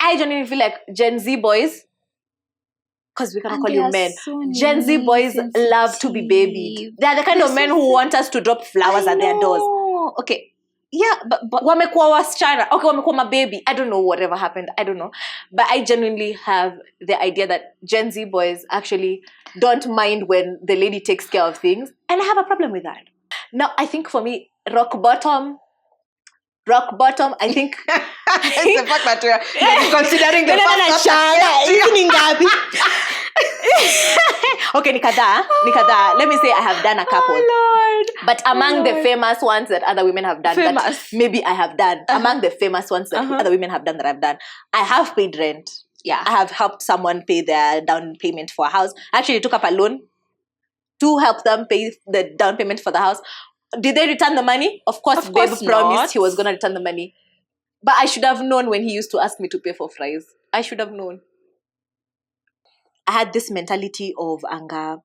I genuinely feel like Gen Z boys, because we cannot call you men. So Gen Z boys love to be babied. They are the kind of men who want us to drop flowers at their doors. Okay. Yeah, but wamekuwa wasichana. Okay, wamekuwa my baby. I don't know whatever happened. I don't know. But I genuinely have the idea that Gen Z boys actually don't mind when the lady takes care of things. And I have a problem with that. Now, I think for me, rock bottom, I think... it's the fact that we are considering the fact that... Okay, nikada. Let me say I have done a couple. Oh, Lord. But among the famous ones that other women have done, that maybe I have done. Among the famous ones that other women have done that I've done, I have paid rent. Yeah. I have helped someone pay their down payment for a house. Actually, took up a loan to help them pay the down payment for the house. Did they return the money? Of course, Babe promised he was going to return the money. But I should have known when he used to ask me to pay for fries. I should have known. I had this mentality of anger.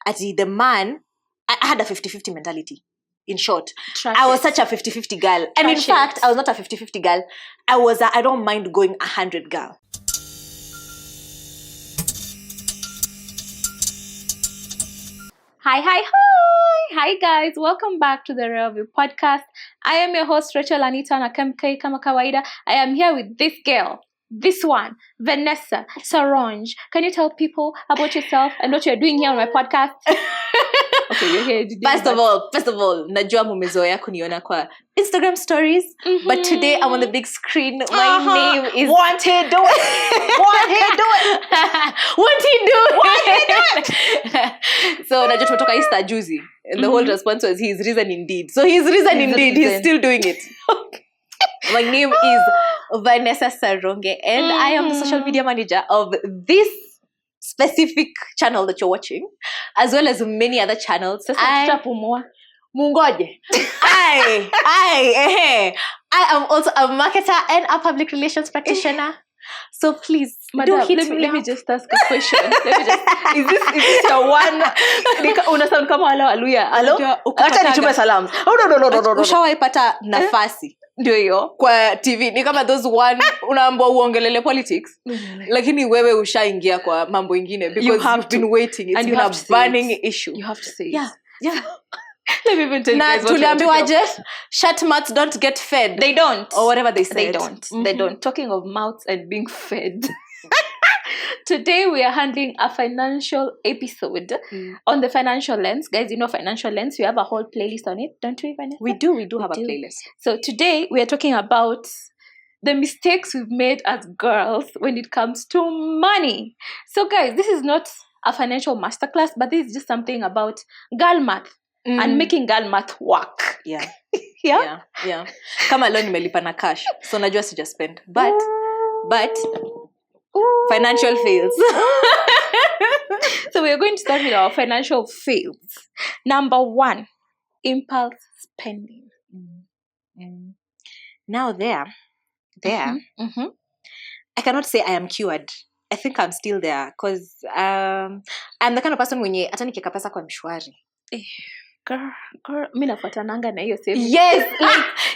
The man, I had a 50-50 mentality. In short, I was such a 50-50 girl. And in fact, I was not a 50-50 girl. I was I don't mind going 100 girl. Hi guys, welcome back to the Real View podcast. I am your host Rachel Anita Nakemke kama kawaida. I am here with this girl, this one, Vanessa Saronge. Can you tell people about yourself and what you're doing here on my podcast? Okay, you're here. First of all, najua mumezoea kuniona kwa Instagram stories, but today I'm on the big screen. My name is Want he do it. So najua tumetoka Easter juzi, and the whole response was he's risen indeed. So he's risen indeed. He's still doing it. Okay. My name is Vanessa Saronge, and I am the social media manager of this specific channel that you're watching, as well as many other channels. Mungoje. I am also a marketer and a public relations practitioner. So please, Madam, let me just ask a question. Is this your one? Una sound kama Hallelujah. Hello? Acha nitume salamu. No. Ushawaipata nafasi ndio hiyo kwa TV ni kama those one unaambiwa uongelele politics lakini wewe ushaingia kwa mambo ingine because you've been waiting. It's been a burning issue. You have to say yeah. Let me even tell you guys what tuliambiwa Jeff, shut mouths don't get fed. They don't. Or whatever they said. They don't. They don't. Talking of mouths and being fed. Today we are handling a financial episode on the financial lens. Guys, you know financial lens. We have a whole playlist on it, don't we, Vanessa? We do have a playlist. So today we are talking about the mistakes we've made as girls when it comes to money. So guys, this is not a financial masterclass, but this is just something about girl math. And making girl math work. Yeah. Yeah. Kama leo nimelipa na cash. So najua sija spend. But financial fails. So we're going to start with our financial fails. Number 1, impulse spending. Now there. I cannot say I am cured. I think I'm still there because I'm the kind of person mwenye hata nikiweka pesa kwa mshwari. Girl, mimi nafuatananga na hiyo saving. Yes,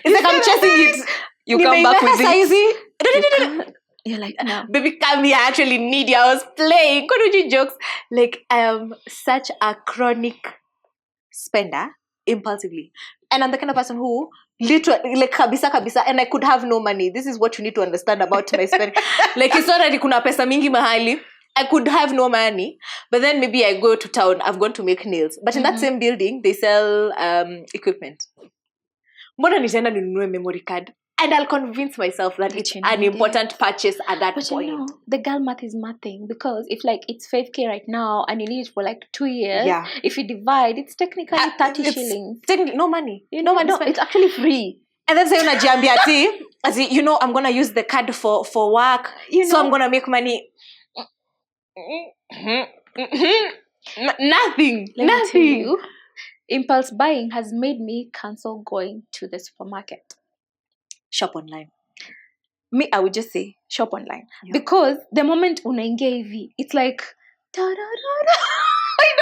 it's like I'm chasing it. You come back with it. You're like, no. Baby, come here. I actually need you. I was playing. Konuji jokes. Like, I am such a chronic spender, impulsively. And I'm the kind of person who literally, like, kabisa, and I could have no money. This is what you need to understand about my spending. Like, it's not that kuna pesa mingi mahali. I could have no money, but then maybe I go to town. I've gone to make nails. But in that same building, they sell equipment. Mbona nitaenda ninunue memory card? And I'll convince myself that it's an important purchase at that point. You know, the girl math is mathing because if like it's 5K right now and you need it for like 2 years, if you divide, it's technically 30 shillings. Technically, no money. No, it's actually free. And then say unajiambia ati, as you know, I'm gonna use the card for work, so I'm gonna make money. Nothing. Impulse buying has made me cancel going to the supermarket. Shop online. Me, I would just say shop online. Because the moment unaingia hivi, it's like I don't know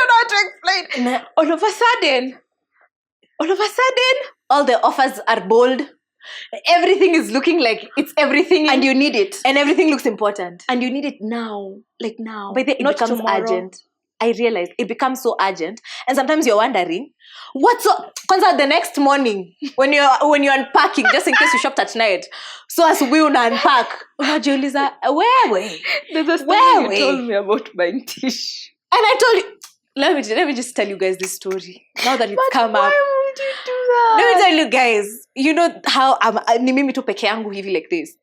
how to explain. All of a sudden, all the offers are bold. Everything is looking like it's everything. And you need it. And everything looks important. And you need it now. Like now. But then it not becomes tomorrow. urgent. I realized it becomes so urgent. And sometimes you're wondering, what's so... Kwanza the next morning, when you're unpacking, just in case you shopped at night, so as we unpack, unajiuliza, where? There's a story you told me about buying tissue. And I told you, let me just tell you guys this story. Now that it's come up. Why would you do that? Let me tell you guys, you know how ni mimi tu peke yangu hivi like this.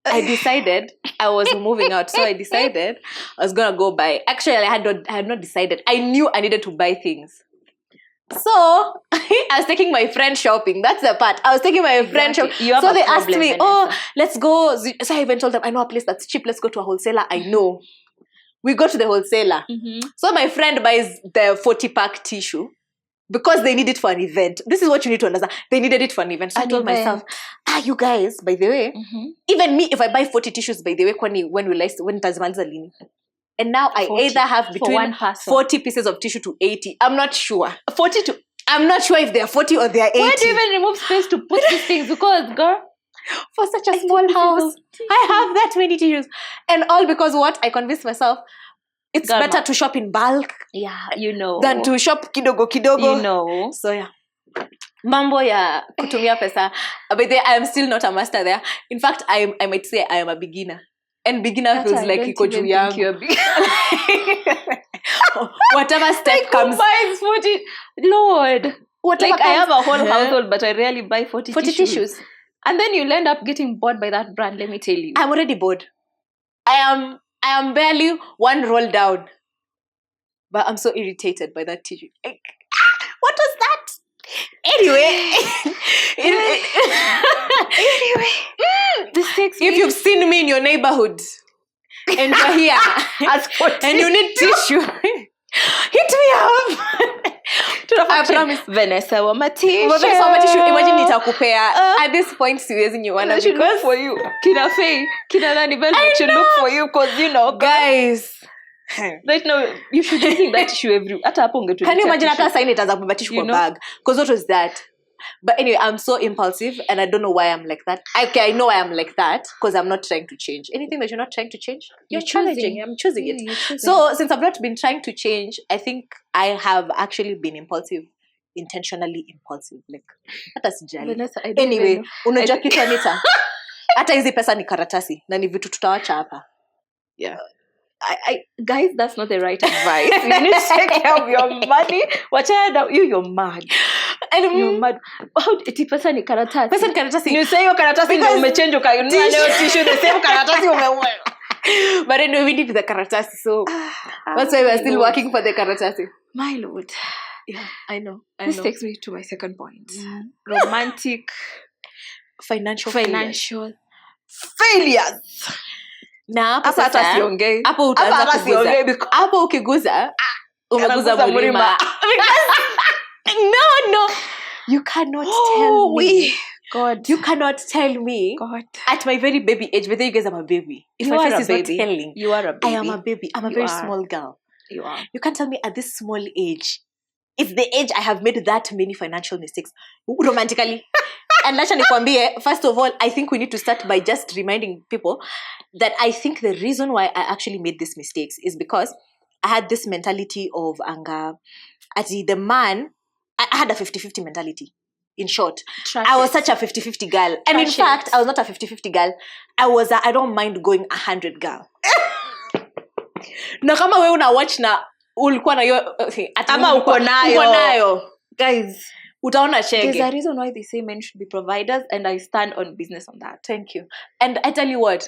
I decided I was moving out, so I decided I was gonna go buy. Actually, I had not decided. I knew I needed to buy things. So I was taking my friend shopping. That's the part. I was taking my friend shopping. So they asked me, Vanessa. "Oh, let's go." So I even told them, "I know a place that's cheap. Let's go to a wholesaler." I know. We go to the wholesaler. Mm-hmm. So my friend buys the 40-pack tissue because they need it for an event. This is what you need to understand. They needed it for an event. So I told myself, you guys, by the way, even me, if I buy 40 tissues, by the way, when tazimaliza lini? And now I 40, either have between 40 pieces of tissue to 80. I'm not sure. I'm not sure if they are 40 or they are 80. Why do you even remove space to put these things? Because, girl, for such a small house, I have that many tissues. And all because what? I convinced myself, it's better to shop in bulk. Yeah, you know. Than to shop kidogo. You know. So yeah. Mambo ya kutumia pesa. But I am still not a master there. In fact, I might say I am a beginner. And beginner feels like iko juu yangu. Whatever step comes. Buys 40. Lord. Whatever I have a whole household, but I rarely buy 40 tissues. And then you'll end up getting bored by that brand, let me tell you. I'm already bored. I am barely one roll down. But I'm so irritated by that tissue. Like, what was that? Anyway. If you've seen me in your neighborhood and you're here and you need tissue, hit me up. I promise. Vanessa Wama tissue. Imagine nitakupea. At this point, siwezi nyuana because look for you. Kina Faye, Kina Nanibel should look for you because you know, guys. Right now, you should be using that tissue every. Can you imagine after sign it as a tissue for bag? Because what was that? But anyway, I'm so impulsive and I don't know why I'm like that. Okay, I know I am like that because I'm not trying to change. Anything that you're not trying to change, you're challenging. I'm choosing it. So since I've not been trying to change, I think I have actually been impulsive. Intentionally impulsive. Like, hata sijali. Anyway, unajua kitu Anita? Hata hizi pesa ni karatasi na ni vitu tutawacha hapa. Yeah. Guys, that's not the right advice. You need to take care of your money. You're mad. And you're mad. How iti pesa ni karatasi? Pesa ni karatasi. You say your karatasi ndio umechange ukainunua leo tissue the same karatasi umewewe. But anyway, we need the karatasi, so that's why we're still working for the karatasi. My lord. Yeah, I know. This takes me to my second point. Romantic, financial failures. Na hapo ukiguza umeguza mlima. No, you cannot tell me. God, you cannot tell me. God, at my very baby age, whether you guys are a baby. If my face is not telling, you are a baby. I am a baby. I'm a very small girl. You are. You can't tell me at this small age. It's the age I have made that many financial mistakes romantically. And Lasha nikwambie, first of all, I think we need to start by just reminding people that I think the reason why I actually made these mistakes is because I had this mentality of anger. The man, I had a 50-50 mentality. In short, I was such a 50-50 girl. And in fact, I was not a 50-50 girl. I was I don't mind going 100 girl. Na kama wewe una watch na ulikuwa na hiyo ama uko nayo. Guys, utaona chege. There's a reason why they say men should be providers, and I stand on business on that. Thank you. And I tell you what,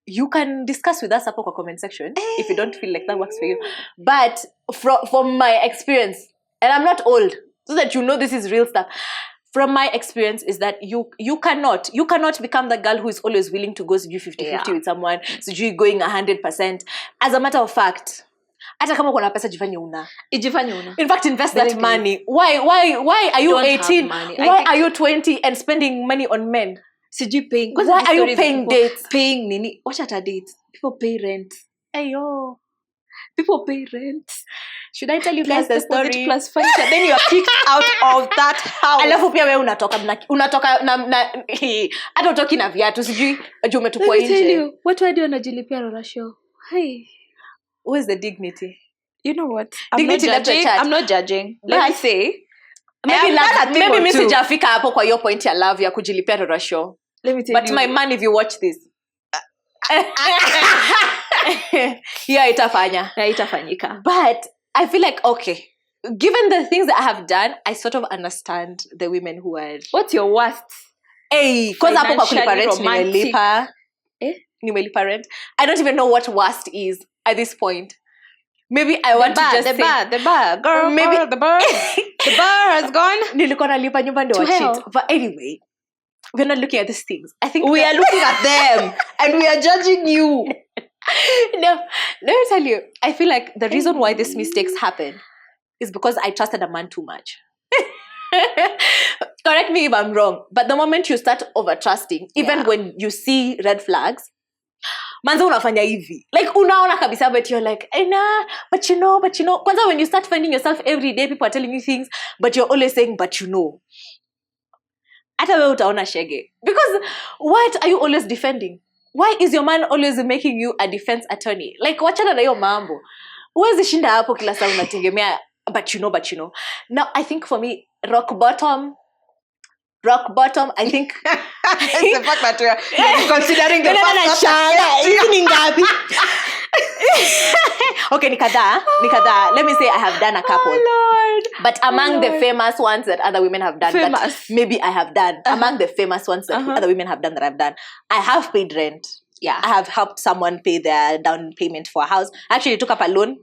you can discuss with us up in the comment section if you don't feel like that works for you. But from my experience, and I'm not old, so that you know this is real stuff. From my experience is that you cannot become the girl who is always willing to go 50-50 with someone, so you going 100%. As a matter of fact, hata kama uko na pesa ijifanye una. In fact, invest that money. Why are you 18? Why are you 20 and spending money on men? Paying. Why are you paying dates? Paying nini? Watch at a date. People pay rent. Ayo. People pay rent. Should I tell you guys Plus the the story story. plus furniture? Then you are kicked out of that house. Alafu pia wewe unatoka na hata utoki na viatu sijui juu umetupwa Let me tell nje. you, watu hadi wanajilipia Rora show. Hey, Where's the dignity? you know what? Dignity left the chat. I'm not judging. Let me say, Maybe mimi sijafika hapo kwa hiyo point ya love ya kujilipia Rora show. let me tell But you. my man, if you watch this, yeah, itafanyika. But I feel like, okay, given the things that I have done, I sort of understand the women who are... What's your worst? Hey, because hapo kwa kulipa rent, romantic. nimelipa rent. I don't even know what worst is at this point. Maybe I want to just the bar, girl, maybe the bar has gone. Nilikuwa nalipa nyumba ndo To hell. shit. But anyway, we're not looking at these things. I think We are looking at them and we are judging you. No, let me tell you, I feel like the reason why these mistakes happen is because I trusted a man too much. Correct me if I'm wrong, but the moment you start over trusting, even when you see red flags, manza unafanya hivi. Like unaona kabisa, but you're like, nah, but you know. Kwanza when you start finding yourself every day, people are telling you things, but you're always saying, but you know. Hata wewe utaona shege. Because what are you always defending? Why is your man always making you a defense attorney? Like, wachana na hiyo mambo. Huwezi shinda hapo kila saa unategemea, but you know. Now, I think for me, rock bottom, I think... It's the fact that we are considering the fact that... Okay, ni kadhaa. Let me say I have done a couple. Oh, Lord. But among the famous ones that other women have done, that maybe I have done. Among the famous ones that other women have done that I've done, I have paid rent. Yeah. I have helped someone pay their down payment for a house. Actually, took up a loan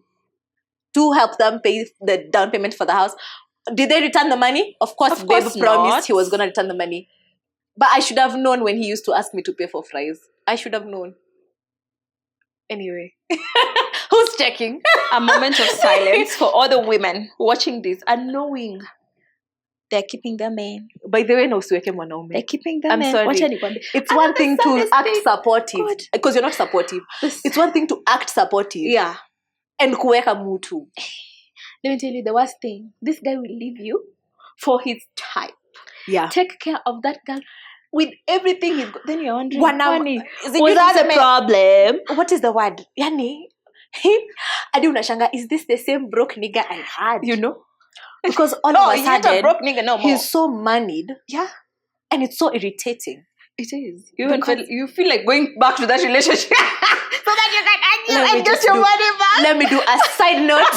to help them pay the down payment for the house. Did they return the money? Of course, Babe promised he was going to return the money. But I should have known when he used to ask me to pay for fries. I should have known. Anyway. Who's checking? A moment of silence for all the women watching this and knowing they're keeping their men. By the way, no usiweke mwanaume. They're keeping their I'm men. sorry. Wacha nikwambie. It's one thing to act supportive. Because you're not supportive. It's one thing to act supportive. Yeah. And kuweka mutu. Let me tell you the worst thing. This guy will leave you for his type. Yeah. Take care of that girl with everything he's got. Then you're wondering, was that the problem? What is the word? Yani, adi unashanga, is this the same broke nigga I had? You know? Because all of a sudden, a broke nigga no more. He's so moneyed. Yeah. And it's so irritating. It is. You feel like going back to that relationship. So that you can argue and get your money back. Let me do a side note.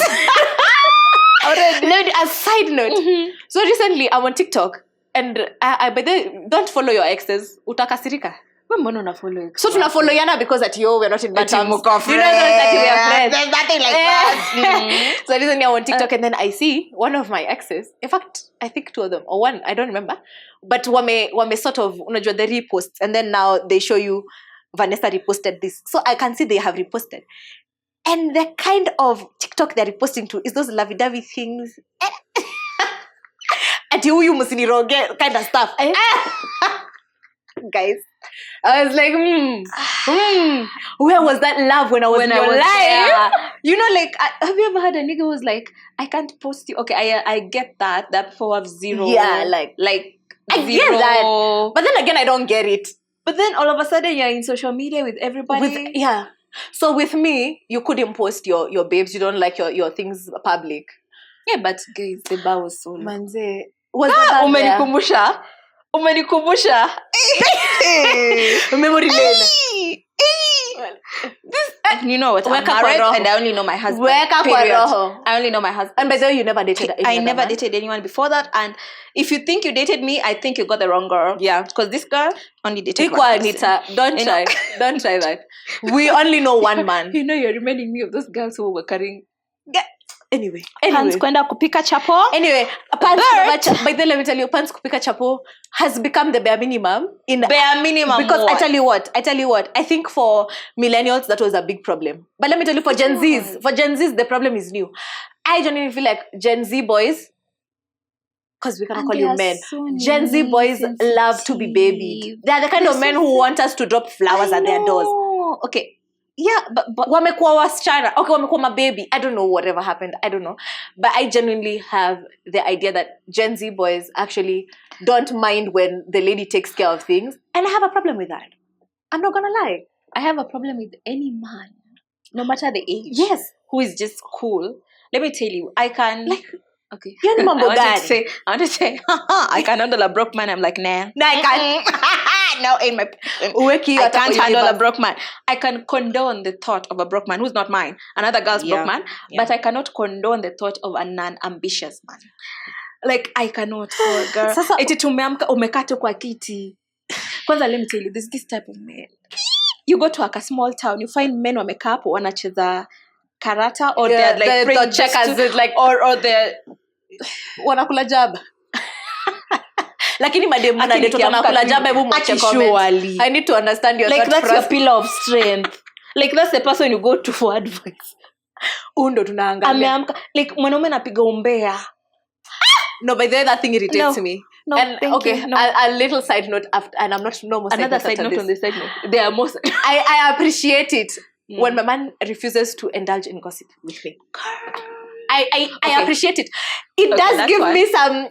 Let me do a side note. Mm-hmm. So recently, I'm on TikTok. And I by the way, don't follow your exes. Utakasirika. So tunafollow yana because that we're not in bad terms. You know that we are friends. There's nothing like that. So recently I'm on TikTok and then I see one of my exes. In fact, I think two of them or one. I don't remember. But wame sort of unajua the reposts and then now they show you Vanessa reposted this. So I can see they have reposted. And the kind of TikTok they're reposting to is those lovey-dovey things. Ati huyu msiniroge kind of stuff. Guys, I was like, where was that love when I was in your life? Yeah. You know, like, have you ever had a nigga who was like, I can't post you? Okay, I get that people have zero. Yeah, like I zero. get that. But then again, I don't get it. But then all of a sudden, you're in social media with everybody. So with me, you couldn't post your babes. You don't like your things public. Yeah, but guys, the bar was so low. Manze, was that umenikumbusha memory lane. You know what, I'm married and I only know my husband. I only know my husband. And by the way, you never dated anyone. I never dated anyone before that. And if you think you dated me, I think you got the wrong girl. Yeah. Because this girl only dated Equal, one Anita. Don't try that. We only know one man. You know, you're reminding me of those girls who were carrying... Anyway. Pants kwenda kupika chapo. Anyway, pants by the way, let me tell you, pants kupika chapo has become the bare minimum. Bare minimum. Because what? I tell you what, I think for millennials that was a big problem. But let me tell you, for Gen Zs, the problem is new. I genuinely feel like Gen Z boys, because we cannot call you men. So Gen Z boys love to be babied. They are the kind of men who want us to drop flowers at their doors. Okay. Yeah, but wamekuwa wasichana, okay, wamekuwa mababy, I don't know whatever happened, I don't know, but I genuinely have the idea that Gen Z boys actually don't mind when the lady takes care of things, and I have a problem with that. I'm not gonna lie. I have a problem with any man, no matter the age. Yes. Who is just cool. Let me tell you, I can okay. You're the mambo I want to say, I can handle a broke man. I'm like, nah. No, I can't. No, in my I can't handle a broke man. I can condone the thought of a broke man who's not mine, another girl's broke man, but I cannot condone the thought of a non-ambitious man. Like, I cannot. Oh, girl. Eti tumeamka umekata kwa kiti. Kwanza, let me tell you, there's this type of man. You go to a small town, you find men wamekaa hapo wanacheza karata, or they're like the checkers, like, or they're wanakula jaba. Lakini mademu wanakula jaba, hebu mwache comment. I need to understand your like that's your pillar of strength. Like that's the person you go to for advice. Undo tunaangalia. Ameamka like mwanaume anapiga umbea. No, but the other thing irritates me. No, and okay, no. A little side note after, and I'm not most another side note on the side note. They are most. I appreciate it when my man refuses to indulge in gossip with me. I appreciate it. It does give me some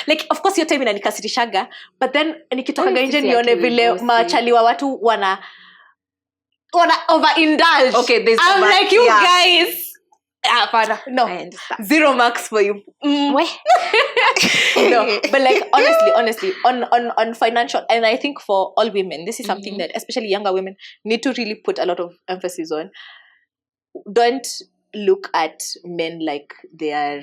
like, of course your time inanikasirishaga, but then nikitoka nje nione vile machali wa watu wana overindulge. Okay, this I'm like, you guys. No, 0 marks for you. No, but like honestly, on financial, and I think for all women, this is something that especially younger women need to really put a lot of emphasis on. Don't look at men like they are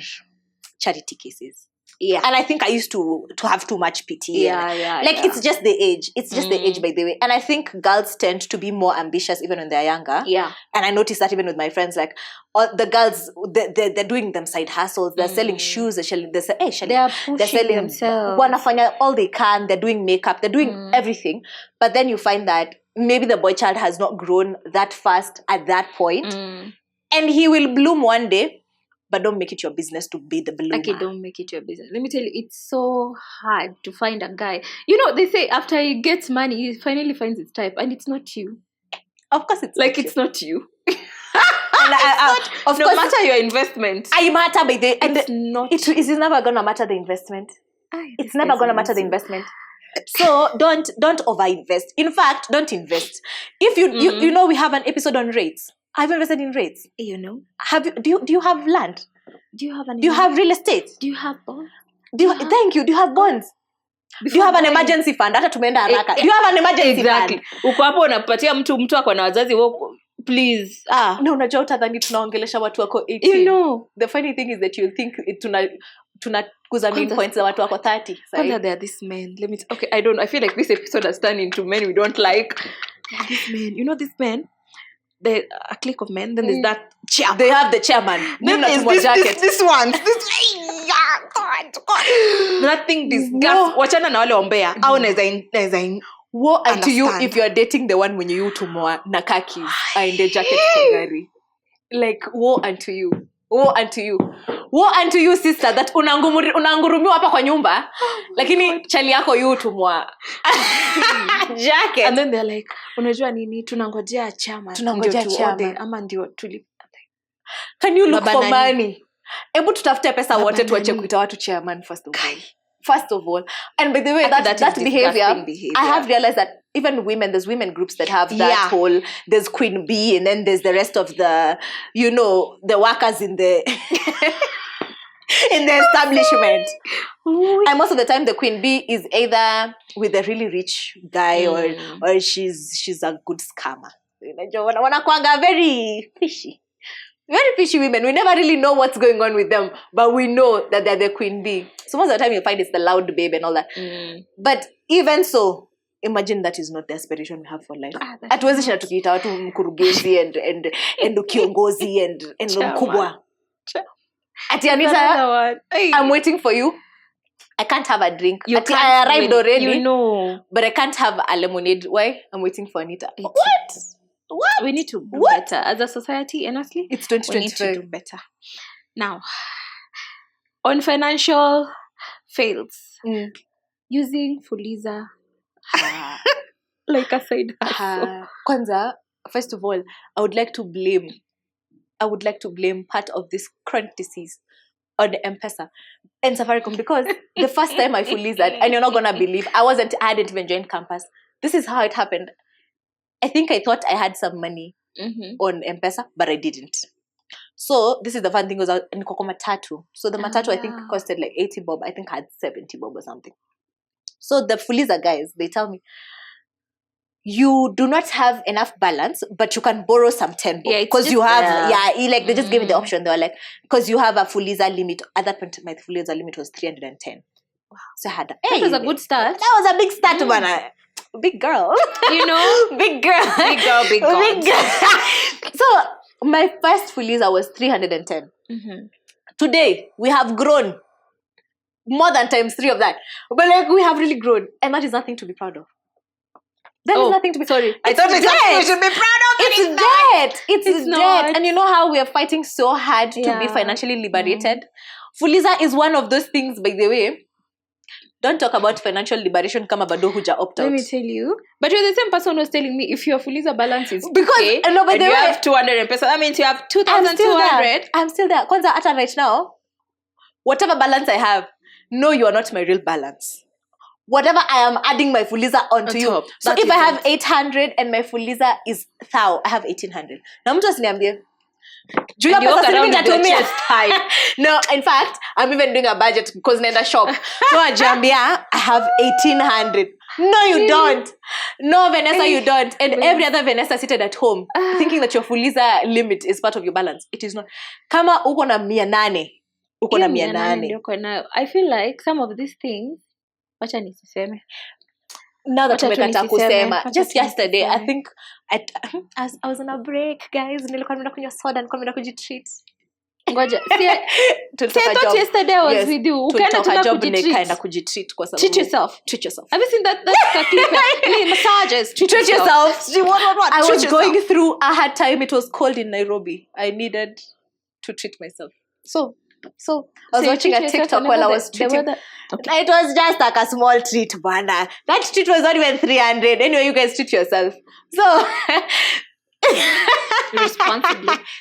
charity cases. Yeah. And I think I used to have too much pity. Like, it's just the age. It's just the age, by the way. And I think girls tend to be more ambitious even when they're younger. Yeah. And I noticed that even with my friends, like, all the girls, they're doing them side hustles. They're selling shoes. They're selling, they're selling themselves. Wanafanya all they can. They're doing makeup. They're doing everything. But then you find that maybe the boy child has not grown that fast at that point. And he will bloom one day. But don't make it your business to be the bloomer. Okay, don't make it your business. Let me tell you, it's so hard to find a guy. You know, they say after he gets money, he finally finds his type. And it's not you. Of course it's like, not it's not you. Of no course, matter your investment. I matter by the... It's not... It is never going to matter the investment. It's never going to matter the investment. So don't overinvest. In fact, don't invest. If you know, we have an episode on rates. I've invested in rates. You know. Do you have land? Do you have Do you have real estate? Do you have bonds? Thank you. Do you have bonds? Do you have an emergency fund? Hata tumeenda haraka. Do you have an emergency fund? Uko hapo unapatia mtu ako na wazazi wako, please. No, unajua utadhani tunaongelesha watu wako 18. You know. The funny thing is that you think tunakuza mean points za watu wako 30. Whether they are this men. Let me okay, I feel like this episode has turned into men we don't like. This men. You know this men? A clique of men, then there's that chairman. They have the chairman. Then there's this one. That thing disgusts. Wachana na wale ombea. Au naweza woe unto you if you are dating the one when you tumwa na khakis aende jacket kwa gari. Like, woe unto you. Woe unto you. Woe unto you, sister, that unangurumiwa hapa kwa nyumba, lakini chali yako yu tumwa jacket. And then they're like, unajua nini, tunangojea chama. Ama ndio tuli. Can you look for money? Ebu tutafute pesa wote tuache kuita watu chairman first of all. And by the way, that behavior, I have realized that even women, there's women groups that have that whole, there's Queen Bee, and then there's the rest of the, you know, the workers in the in the establishment. And most of the time the Queen Bee is either with a really rich guy or she's a good scammer. Wanakuanga very fishy. Very fishy women. We never really know what's going on with them, but we know that they're the Queen Bee. So most of the time you find it's the loud babe and all that. But even so, imagine that is not the aspiration we have for life. Hatuwezi shina tukiita watu mkurugenzi and kiongozi and mkubwa. Ati Anita, I'm waiting for you. I can't have a drink. I arrived already. You know. But I can't have a lemonade. Why? I'm waiting for Anita. What? We need to do better as a society, honestly. It's 2025. We need to do better. Now, on financial fails, using Fuliza like a side hustle. Kwanza, first of all, I would like to blame part of this chronic disease on the M-Pesa and Safaricom, because the first time I fully that, and you're not gonna believe, I hadn't even joined campus. This is how it happened. I think I thought I had some money on M-Pesa, but I didn't. So this is the fun thing, was in Koko Matatu. So the Matatu I think costed like 80 bob. I think I had 70 bob or something. So the Fuliza guys, they tell me, you do not have enough balance, but you can borrow some 10 bob. Because you have, they just gave me the option. They were like, because you have a Fuliza limit. At that point, my Fuliza limit was 310. Wow. So I had that. That was a good start. That was a big start, man. Big girl. You know? Big girl. Big girl, big girl. Big girl. So my first Fuliza was 310. Today, we have grown more than times 3 of that. But like, we have really grown. And that is nothing to be proud of. That is nothing to be. Sorry. I thought we should be proud of. It's dead. It's not. dead. And you know how we are fighting so hard to be financially liberated? Fuliza is one of those things, by the way. Don't talk about financial liberation kama bado huja opt out. Let me tell you. But you're the same person who was telling me if your Fuliza balance is because okay, and you have 200 pesos, that means you have 2,200. I'm still there. Kwanza ata right now, whatever balance I have, no, you are not my real balance. Whatever I am adding my Fuliza onto you. So if I have 800 and my Fuliza is 1,000, I have 1,800. Na mtu asiniambie. Julia pesa silipi natumia. No, in fact, I'm even doing a budget because naenda shop. So Ajambia, I have 1,800. No, you don't. No, Vanessa, you don't. And every other Vanessa seated at home thinking that your Fuliza limit is part of your balance. It is not. Kama uko na 800. Uko na 800. I feel like some of these things, wacha nisiseme. Now that tumekata kusema, just yesterday, I think I was on a break, guys. Nilikuwa nimeenda kunywa soda, nilikuwa nimeenda kujitreat. Ngoja. I thought yesterday I was with you. Ukaenda tuna kujitreat kwa sababu. Treat yourself. Treat yourself. Have you seen that clip? Massages. Treat yourself. What? I was going through a hard time. It was cold in Nairobi. I needed to treat myself. So I was watching a TikTok while I was treating. Okay. It was just like a small treat, bana. That treat was not even 300. Anyway, you guys treat yourself. So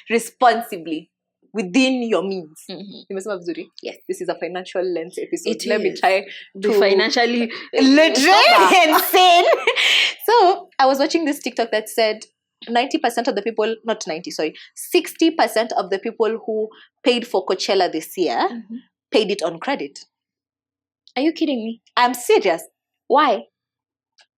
responsibly within your means. Nimesema vizuri? Yes. This is a financial lens episode. Let me try to be financially literally insane. So I was watching this TikTok that said 90% of the people, not 90, sorry, 60% of the people who paid for Coachella this year paid it on credit. Are you kidding me? I'm serious. Why?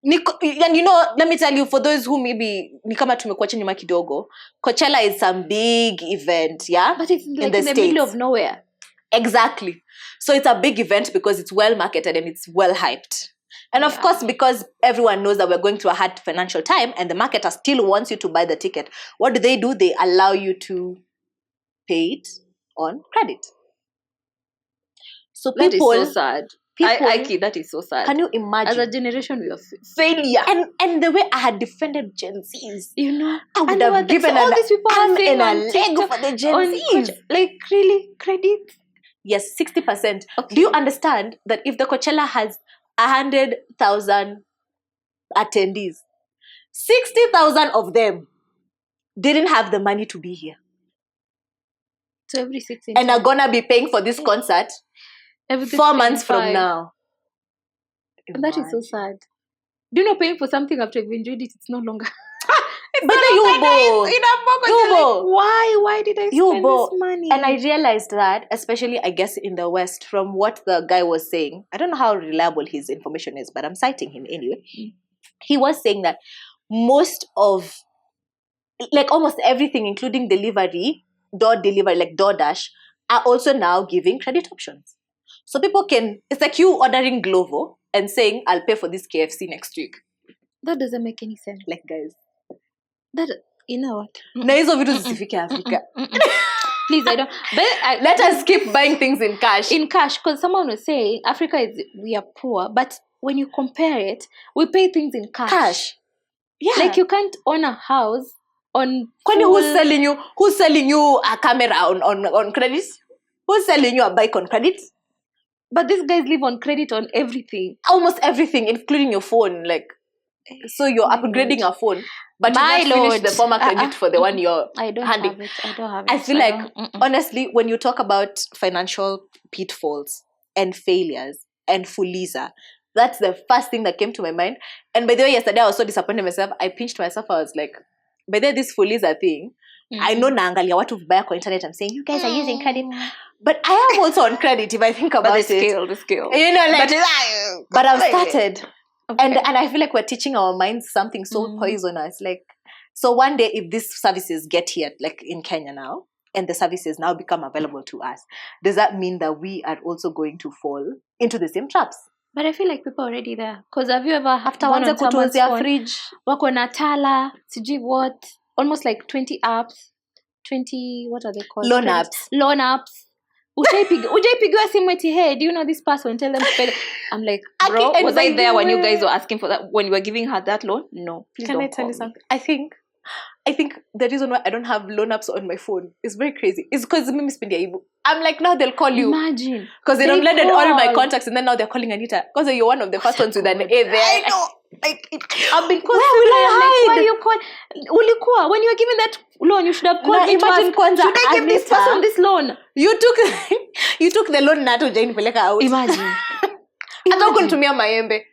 And you know, let me tell you, for those who maybe ni kama tumekuacha nyuma kidogo, Coachella is some big event, yeah? But it's like in the middle of nowhere. Exactly. So it's a big event because it's well marketed and it's well hyped. And of course, because everyone knows that we're going through a hard financial time and the marketer still wants you to buy the ticket, what do? They allow you to pay it on credit. So people, that is so sad. That is so sad. Can you imagine? As a generation, we are failure. And the way I had defended Gen Zs, you know, I would have given all these people arm and a leg TikTok for the Gen Zs. Like, really? Credit? Yes, 60%. Okay. Do you understand that if the Coachella has 100,000 attendees, 60,000 of them didn't have the money to be here? So every 16 and are gonna be paying for this concert 4 months from now. And that is so sad. Do you know, paying for something after you've enjoyed it, it's no longer. But why did I spend this money? And I realized that, especially I guess in the West, from what the guy was saying, I don't know how reliable his information is, but I'm citing him anyway. He was saying that most of, like almost everything, including delivery, like DoorDash, are also now giving credit options. So people can, it's like you ordering Glovo and saying, I'll pay for this KFC next week. That doesn't make any sense. Like, guys. That, you know what? Na hizo vitu zisifike Africa. Please, I don't. But let us keep buying things in cash. In cash, because someone was saying Africa we are poor, but when you compare it, we pay things in cash. Yeah. Like you can't own a house on. Who's selling you a camera on credit? Who's selling you a bike on credit? But these guys live on credit on everything. Almost everything, including your phone. Like, So you're My upgrading lord. a phone, but My you not finished the lord. former credit for the one you're I don't handing. have it. I don't have it. I feel I like, don't- honestly, when you talk about financial pitfalls and failures and Fuliza, that's the first thing that came to my mind. And by the way, yesterday I was so disappointed in myself. I pinched myself. I was like, by the way, this Fuliza thing, I know naangalia watu vibaya kwa internet. I'm saying, you guys are using credit. But I am also on credit if I think about But it. the skill. You know, like, but I've started. Okay. And I feel like we're teaching our minds something so poisonous. Like, so one day if these services get here, like in Kenya now, and the services now become available to us, does that mean that we are also going to fall into the same traps? But I feel like people are already there. Because have you ever After gone wanze on someone's kutuuzia phone? fridge. Wako na Tala, sijui what, almost like 20 apps. 20, what are they called? Loan Credit- apps. Loan apps. Ujaipigiwa simu eti, hey, do you know this person? Tell them to pay. I'm like, bro, And was by I there the when you way- guys were asking for that? When you were giving her that loan? No, please Can don't I tell call you me. something? I think the reason why I don't have loan apps on my phone is very crazy. It's because mimi spendi aibu. I'm like, now they'll call you. Imagine. Because they They downloaded all my call. contacts and then now they're calling Anita. Because you're one of the first ones with an A there. I know. Like, I've been called. Where will I I'm like, hide? why you call? Ulikuwa, when you were given that loan, you should have called No, me to imagine ask, kwanza, should I give this Anita, person this loan? You took the loan na hujaini peleka out. Imagine. Hata hukunitumia maembe.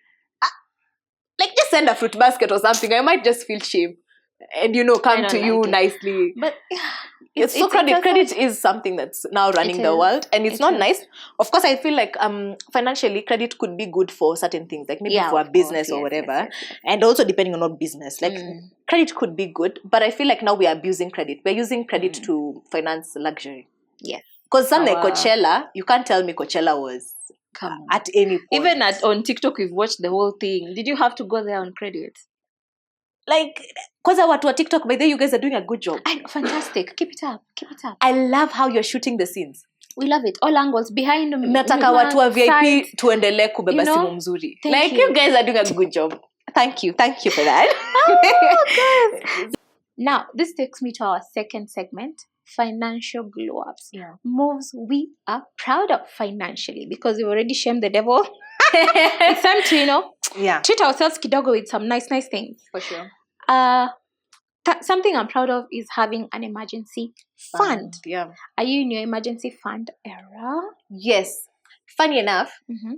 Like, just send a fruit basket or something. I might just feel shame. And, come don't to you like it. nicely. But So credit is something that's now running the is. world, and it's It not is. nice. Of course, I feel like financially credit could be good for certain things, like maybe Yeah, for a of business course. or Yes, whatever, yes. and also depending on what business. Like credit could be good, but I feel like now we are abusing credit. We're using credit to finance luxury. Yes. Because some like Our- Coachella, you can't tell me Coachella was Come on. at any point. Even on TikTok, we've watched the whole thing. Did you have to go there on credit? like, because watu wa TikTok, by the way, you guys are doing a good job. I know, fantastic. Keep it up. Keep it up. I love how you're shooting the scenes. We love it. All angles. Behind them. Nataka watu wa VIP tuendelee kubeba You know? simu mzuri. Thank Like, you. you guys are doing a good job. Thank you for that. Now, this takes me to our second segment, financial glow-ups. Yeah. Moves we are proud of financially because we've already shamed the devil. It's time to, Yeah, treat ourselves kidogo with some nice things. for sure. Something I'm proud of is having an emergency fund. Yeah. Are you in your emergency fund era? Yes. Funny enough, Mm-hmm.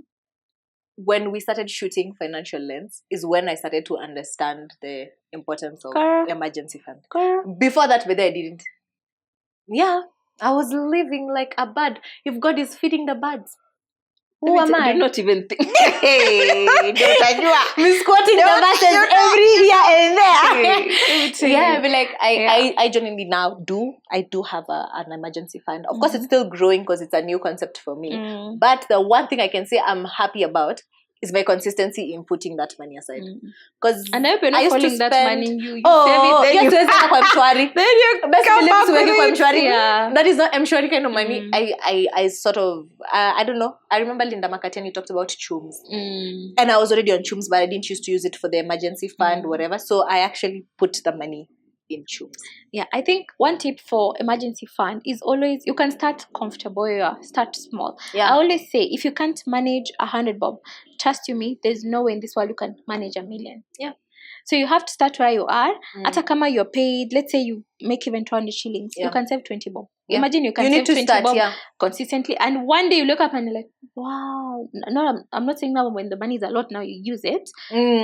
when we started shooting Financial Lens is when I started to understand the importance of Girl. emergency fund. Girl. Before that, but I didn't. Yeah, I was living like a bird. If God is feeding the birds, who am I? Do not even think. Hey, We're squatting the verses every here and there. Yeah, I mean, like I genuinely now I do have an emergency fund. Of course, it's still growing because it's a new concept for me. But the one thing I can say I'm happy about is my consistency in putting that money aside. Because And I hope you're not calling that money. You oh, save it, then yes, yes, kwa mshwari. then you Best come believe back siweki with kwa it. mshwari. Yeah. That is not mshwari kind of money. I sort of I don't know. I remember Linda Makatiani talked about chums. And I was already on chums, but I didn't choose to use it for the emergency fund, whatever. So I actually put the money in chums. Yeah, I think one tip for emergency fund is always you can start comfortable, start small. Yeah. I always say if you can't manage 100 bob, trust you me, there's no way in this world you can manage 1,000,000. Yeah. So you have to start where you are. Hata kama you're paid, let's say you make even 200 shillings, you can save 20 bob. Yeah. Imagine you can You save need to 20 start, bob yeah. consistently, and one day you look up and you're like, wow. No, I'm not saying now when the money is a lot now you use it,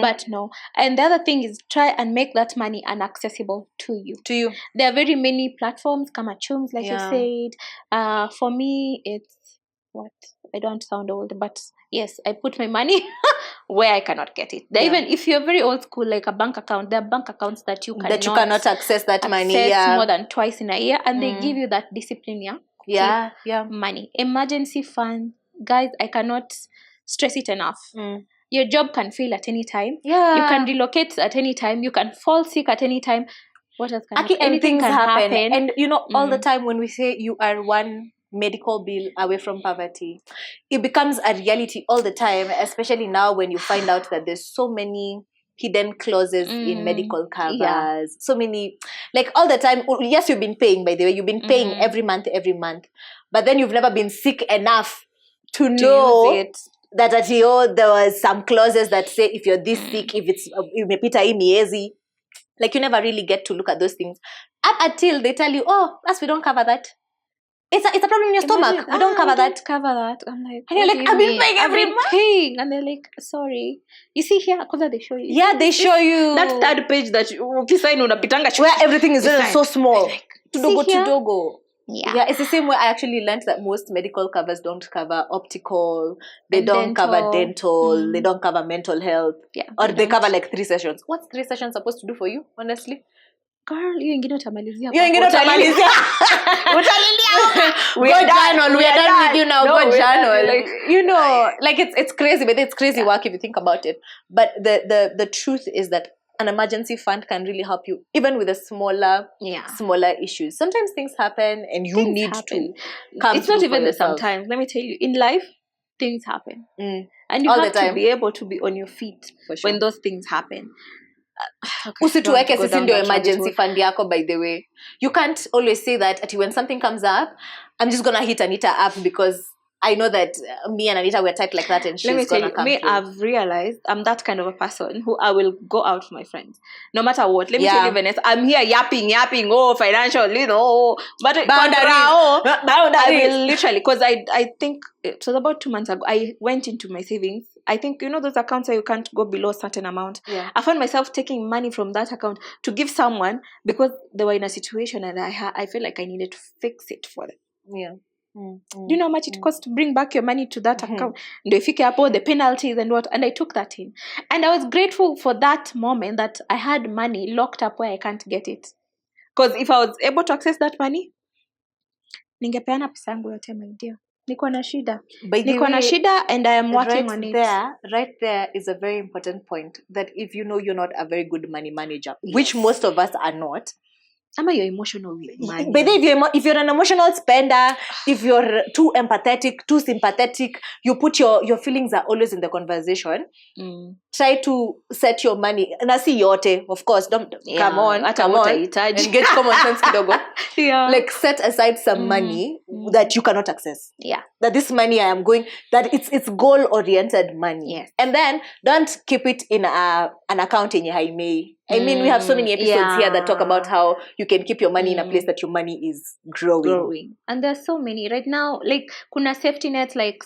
but no. And the other thing is try and make that money inaccessible to you. To you. There are very many platforms, kama Chums, like Yeah. you said. For me, it's what? I don't sound old, but yes, I put my money where I cannot get it. There even if you're very old school, like a bank account, there are bank accounts that you cannot access that money. Yeah. more than twice in a year, and they give you that discipline. Yeah. Money. Emergency fund, guys, I cannot stress it enough. Your job can fail at any time. Yeah. You can relocate at any time. You can fall sick at any time. What else can happen? And Anything things can happen. happen. And all the time when we say you are one medical bill away from poverty, it becomes a reality all the time, especially now when you find out that there's so many hidden clauses in medical covers. So many, like all the time. Yes, you've been paying, by the way, you've been paying every month, but then you've never been sick enough to know use it. that at there was some clauses that say if you're this sick, if it's imepita hii miezi, like you never really get to look at those things up until they tell you, oh, plus we don't cover that. It's a problem in your stomach. We don't cover that. I'm like, and you're like, I've been paying every month. And they're like, sorry. You see here, because they show you. Yeah, they show you that third page that where everything is so small. Like, Tudogo. Yeah, it's the same way I actually learned that most medical covers don't cover optical, they And don't cover dental, Mm. they don't cover mental health, Yeah. or they cover like 3 sessions. What's 3 sessions supposed to do for you, honestly? Girl, you ingine utamalizia. We are done with you now. Go journal. Like, you know, like it's crazy, but it's crazy work if you think about it. But the truth is that an emergency fund can really help you, even with the smaller issues. Sometimes things happen and you need to come. It's not through even for the yourself. sometimes. Let me tell you, in life, things happen. Mm. And you All have the to time. be able to be on your feet For sure. when those things happen. Usituweke sisi ndio that emergency rabbit fund yako, by the way. You can't always say that when something comes up, I'm just gonna hit Anita up because I know that me and Anita were tight like that and she's Let me tell gonna you, come through. I've realized I'm that kind of a person who I will go out with my friends. No matter what. Let me tell you, Vanessa, I'm here yapping, financial, but I will literally, because I think it was about 2 months ago, I went into my savings. I think, those accounts where you can't go below a certain amount. Yeah. I found myself taking money from that account to give someone because they were in a situation and I feel like I needed to fix it for them. Yeah. Do you know how much it costs to bring back your money to that account? Ndio ifike hapo, the penalties and what, and I took that in. And I was grateful for that moment that I had money locked up where I can't get it. Because if I was able to access that money, ningepeana pesa yangu yote, my dear. Niko na shida and I am working on it. Right there is a very important point, that if you know you're not a very good money manager, which most of us are not, Ama you're emotional with money. But if you're an emotional spender, if you're too empathetic, too sympathetic, you put your feelings are always in the conversation. Try to set your money. Na si yote, of course. Don't come on, and get common sense kidogo. Like set aside some money that you cannot access. Yeah. That this money I am going, that it's goal oriented money. Yes. And then don't keep it in an account in your Jaime. I mean, we have so many episodes here that talk about how you can keep your money in a place that your money is growing. And there's so many right now. Like kuna safety nets like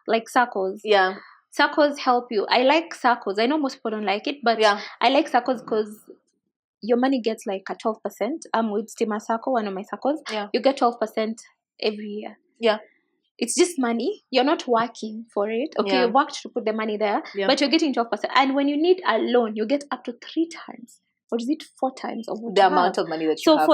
like circles. Yeah. Circles help you. I like circles. I know most people don't like it, but I like circles because your money gets like a 12%. I'm with Stima Circle, one of my circles. Yeah. You get 12% every year. Yeah. It's just money. You're not working for it. Okay, you worked to put the money there, but you're getting 12%. And when you need a loan, you get up to 3 times. Or is it 4 times of what the you amount have. of money that you have? So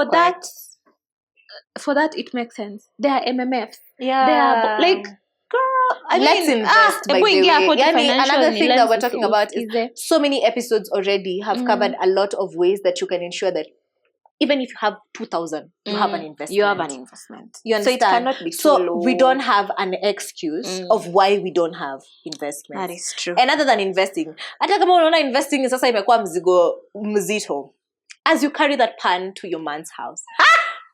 for that, it makes sense. There are MMFs. Yeah. There are like, girl, let's invest. By the way. Another thing that we're talking about is so many episodes already have covered a lot of ways that you can ensure that even if you have 2,000, you have an investment. You have an investment. You understand? So it cannot be too low. We don't have an excuse of why we don't have investment. That is true. And other than investing, hata kama unaona investing sasa imekuwa mzigo mzito, as you carry that pan to your man's house,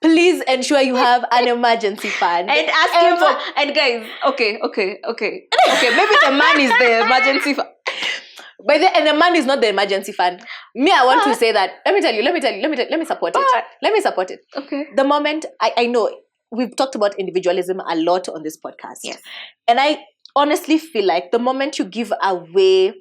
please ensure you have an emergency fund. And ask him for, and guys, okay. Maybe the man is the emergency fund. And the man is not the emergency fund. Me, I want to say that. Let me tell you. Let me support it. Let me support it. Okay. The moment, I know we've talked about individualism a lot on this podcast. Yes. And I honestly feel like the moment you give away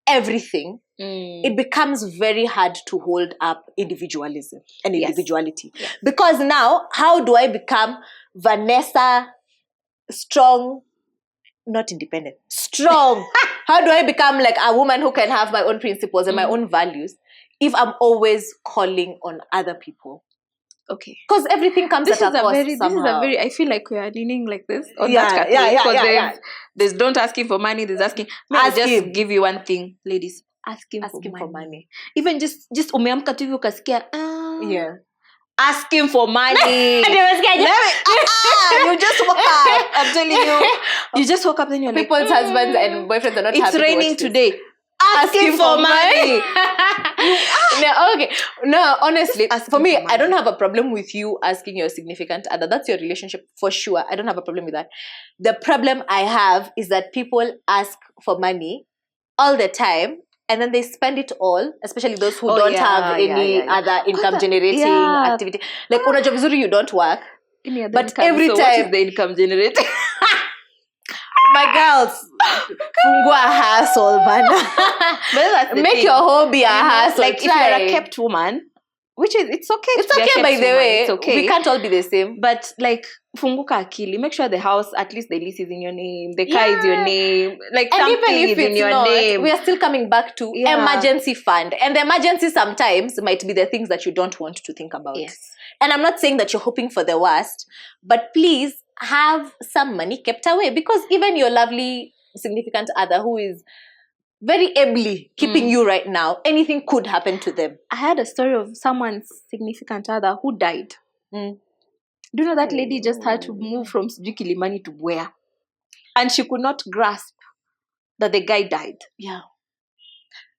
everything, it becomes very hard to hold up individualism and individuality. Yes. Because now, how do I become Vanessa strong? Not independent, strong. How do I become like a woman who can have my own principles and my own values if I'm always calling on other people? Okay. Because everything comes at a cost somehow. I feel like we are leaning like this on that category. There's don't ask him for money, there's asking. I'll just give you one thing, ladies. Ask him for money. Even just umeamka tu hivi ukasikia. Yeah. Ask him for money. You just woke up. I'm telling you. You just woke up, then you're People's husbands and boyfriends are not it's happy raining to watch today. asking for money. No, okay. No, honestly, Asking for me, for money. I don't have a problem with you asking your significant other. That's your relationship for sure. I don't have a problem with that. The problem I have is that people ask for money all the time and then they spend it all, especially those who don't have any other income generating activity. Like, unajua vizuri you don't work. But every what time is the income generating? my girls, fungua hustle, man. Make your hobby a hustle. Like, if you're a kept woman, which is, it's okay. It's okay, by the way. It's okay. We can't all be the same. But like, funguka akili. Make sure the house, at least the lease is in your name, the car is your name, like and something even if is in it's your not, name. we are still coming back to emergency fund. And the emergency sometimes might be the things that you don't want to think about. Yes. And I'm not saying that you're hoping for the worst, but please have some money kept away, because even your lovely significant other who is very ably keeping you right now, anything could happen to them. I had a story of someone's significant other who died. Do you know that lady just had to move from Kilimani to where? And she could not grasp that the guy died. Yeah.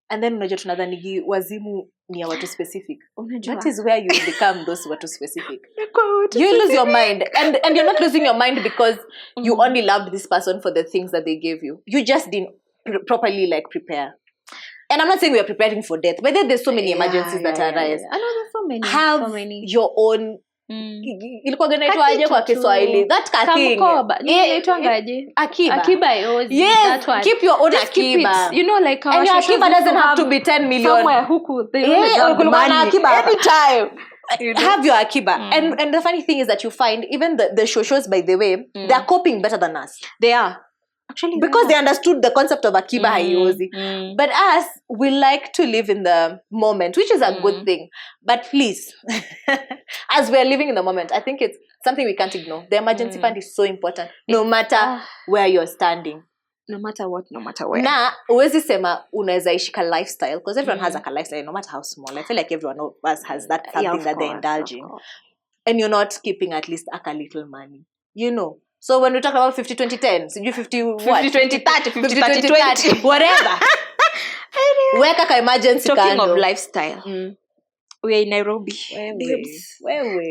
And then unajua tunadhani wazimu ni ya watu specific. That is where you become those watu specific. You lose your mind. And you're not losing your mind because you only loved this person for the things that they gave you. You just didn't properly like prepare. And I'm not saying we are preparing for death, but there's so many emergencies that arise. I know there's so many. Have your own ilikuwa ganaitwaje kwa Kiswahili, that thing. Akiba. Yes, keep your own akiba. You know, like our and your akiba doesn't have to be 10 million. Somewhere they have the money anytime. Have your akiba. And the funny thing is that you find even the shoshos, by the way, they are coping better than us. They are. Actually, because they understood the concept of akiba haiozi. But us, we like to live in the moment, which is a good thing. But please, as we're living in the moment, I think it's something we can't ignore. The emergency fund is so important, no matter where you're standing. No matter what, no matter where. Na, uwezi sema unaweza ishi ka lifestyle, because everyone has a lifestyle, no matter how small. I feel like everyone of us has that something that they're indulging. And you're not keeping at least a little money. You know. So when we talk about 50-20-10, so you 50 what? 50-20-30, 50-30-20, whatever. Weka ka emergency talking kando. of lifestyle. We are in Nairobi.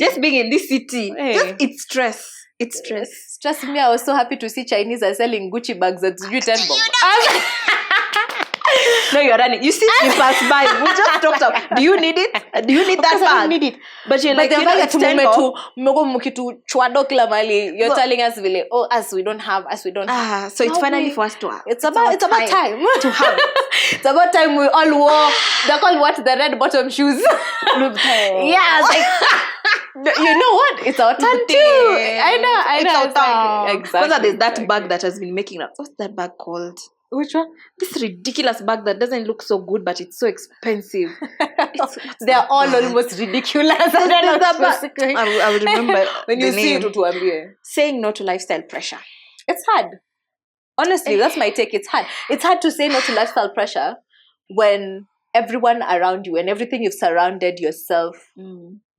Just being in this city, it's stress. It's stress. Trust me, I was so happy to see Chinese are selling Gucci bags at 10 bob. No, you're running. You see, you pass by. We just talked about. Do you need it? Do you need that bag? I don't need it. But you're like, it's 10 bob. You're telling us, as we don't have. So it's finally for us to have. It's about time to have it. It's about time we all wore. They're called what? The red bottom shoes. Yeah, it's like, you know what? It's our turn too. I know. It's our turn. Exactly. There's that bag that has been making up. What's that bag called? Which one? This ridiculous bag that doesn't look so good, but it's so expensive. They're all almost ridiculous. I will remember when you see it. Saying no to lifestyle pressure. It's hard. Honestly, that's my take. It's hard. It's hard to say no to lifestyle pressure when everyone around you and everything you've surrounded yourself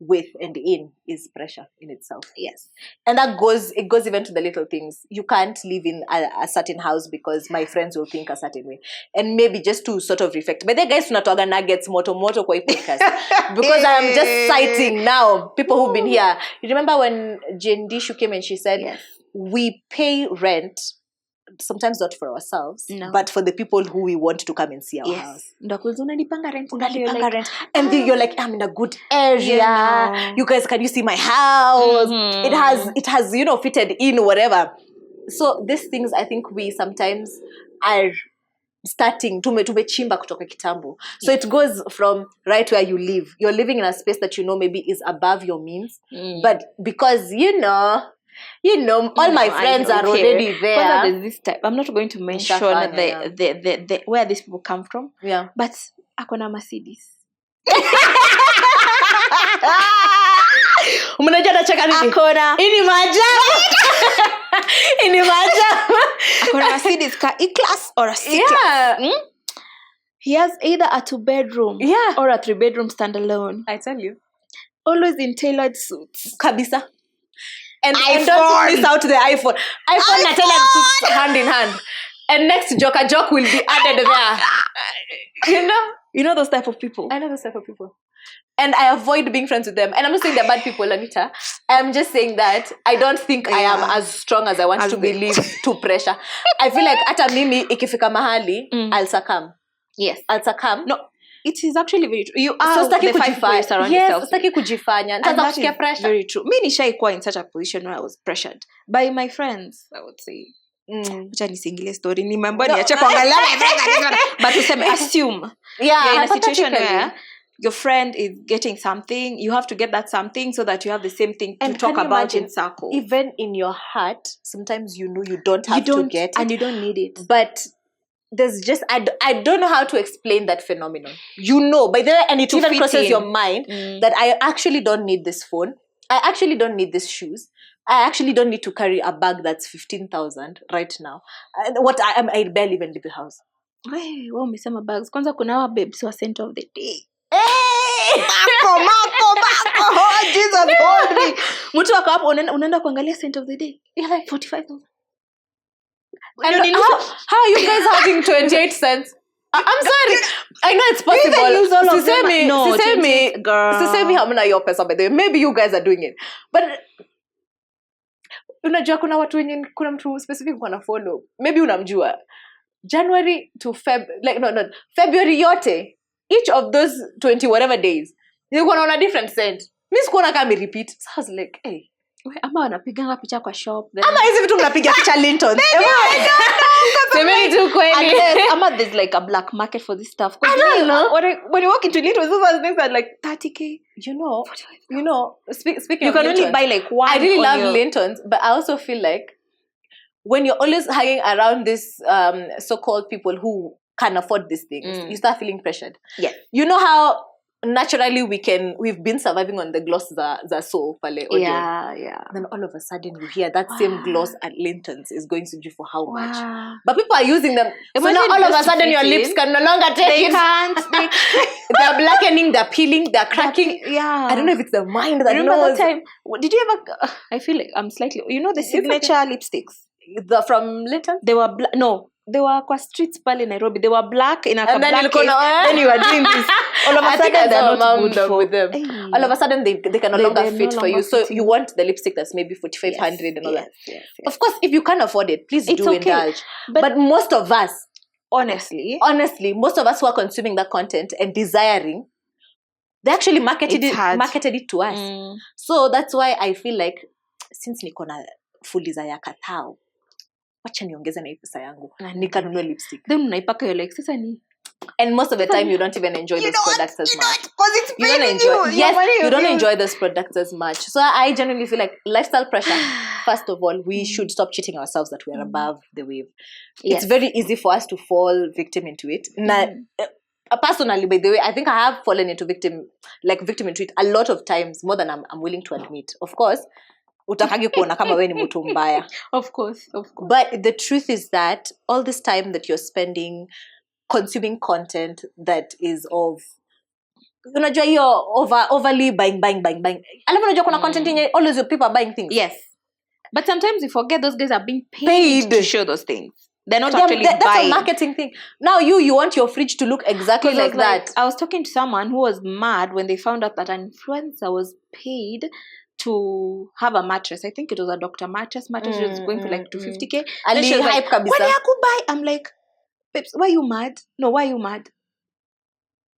with and in is pressure in itself. Yes. And it goes even to the little things. You can't live in a certain house because my friends will think a certain way. And maybe just to sort of reflect. But the guys tunatoga nuggets moto kwa hii podcast. Because I'm just citing now people who've been here. You remember when Jen Dishu came and she said, we pay rent, sometimes not for ourselves, but for the people who we want to come and see our house. Unalipanga rent. And you're like, I'm in a good area. You guys, can you see my house? It has, fitted in whatever. So these things, I think we sometimes are starting tumechimba kutoka kitambo. So it goes from right where you live. You're living in a space that maybe is above your means. But because all my friends are already there. There's this type. I'm not going to mention the where these people come from. Yeah. But akona Mercedes. Mnajua nacheka nini? Akona. Ini maajabu. Akona Mercedes car E-class or a C-class. Yeah. He has either a 2-bedroom or a 3-bedroom standalone. I tell you. Always in tailored suits. Kabisa. And don't miss out the iPhone. iPhone na tailored suits hand in hand. and next joke, a joke will be added there. You know those type of people. I know those type of people. And I avoid being friends with them. And I'm not saying they're bad people, Anita. I'm just saying that I don't think I am as strong as I want to believe to pressure. I feel like ata mimi ikifika mahali, I'll succumb. Yes. I'll succumb. No, it is actually very true. You are so the 5 people you surround yourself with. Sitaki kujifanya. And that is pressure. very true. Me nishaikuwa in such a position where I was pressured by my friends, I would say. Acha nisingilie story. Nimeambiwa niache kuangalia my friends. But useme assume. Yeah, you're in a situation where your friend is getting something, you have to get that something so that you have the same thing to talk about in circle. Even in your heart, sometimes you don't have to get it. And you don't need it. But there's just, I don't know how to explain that phenomenon. By the way, and it even crosses your mind that I actually don't need this phone. I actually don't need these shoes. I actually don't need to carry a bag that's 15,000 right now. I barely even leave the house. Hey, umesema bags. Kwanza kuna hawa babes wa center of the day. Hey! Marco. Oh, Jesus, hold me. Mtu wako hapo unaenda kuangalia center of the day. You're like 45,000. How are you guys having 28 cents? I'm sorry. I know it's possible. Sisemi hamna hiyo pesa by the way. Maybe you guys are doing it. But unajua kuna watu wenye kuna mtu specific wana follow. Maybe unamjua. January to February yote. Each of those 20 whatever days. Nilikuwa naona different scent. Mimi sikuona kama repeat. So I was like, hey. Ama wanapiganga picha kwa shop. Ama hizi vitu mnapiga picha Lintons. Semeni tu kweli. Ama there's like a black market for this stuff. I don't know. When you walk into Lintons, those things are like 30K. You know, speaking you of can Lintons, only buy like one. I really love Lintons, but I also feel like when you're always hanging around this so-called people who can afford these things, you start feeling pressured. Yeah. You know how naturally we've been surviving on the gloss za so pale audio. Yeah. Then all of a sudden you hear that same gloss at Lintons is going to do for how much? But people are using them. So now all of a sudden your lips can no longer take it. They can't. They're blackening, they're peeling, they're cracking. Yeah. I don't know if it's the mind that Remember knows. that time? Did you ever? I feel like I'm slightly. You know the signature lipsticks. From Lintons? They were they were kwa streets pale Nairobi. They were black in a and then black case. Then you were doing this. All of a sudden they're not good for with them. All of a sudden they can no longer fit for you. So you want the lipstick that's maybe 4,500 and all that. Yes. Of course, if you can't afford it, please do indulge. But most of us, honestly, most of us who are consuming that content and desiring, they actually marketed it to us. So that's why I feel like since niko na fuliza ya kathao, wacha niongeze na hii pesa yangu nikanunue lipstick. Then unaipaka you're like sasa ni. And most of the time you don't even enjoy those products as much. Because it's paying you don't enjoy those products as much. So I genuinely feel like lifestyle pressure, first of all, we should stop cheating ourselves that we're above the wave. Yes. It's very easy for us to fall victim into it. Personally, by the way, I think I have fallen into victim into it a lot of times, more than I'm willing to admit. Of course, utakagi kuona kama wewe ni mtu mbaya. Of course. But the truth is that all this time that you're spending consuming content that is of, unajua hiyo overly buying. Alafu unajua kuna content yenye always your people are buying things. Yes. But sometimes you forget those guys are being paid to show those things. They're not actually buying. That's a marketing thing. Now you want your fridge to look exactly like that. I was talking to someone who was mad when they found out that an influencer was paid to have a mattress. I think it was a Dr. Mattress mattress. It was going for like 250K. And she was like, when I could buy, I'm like, babes, why are you mad? No, why are you mad?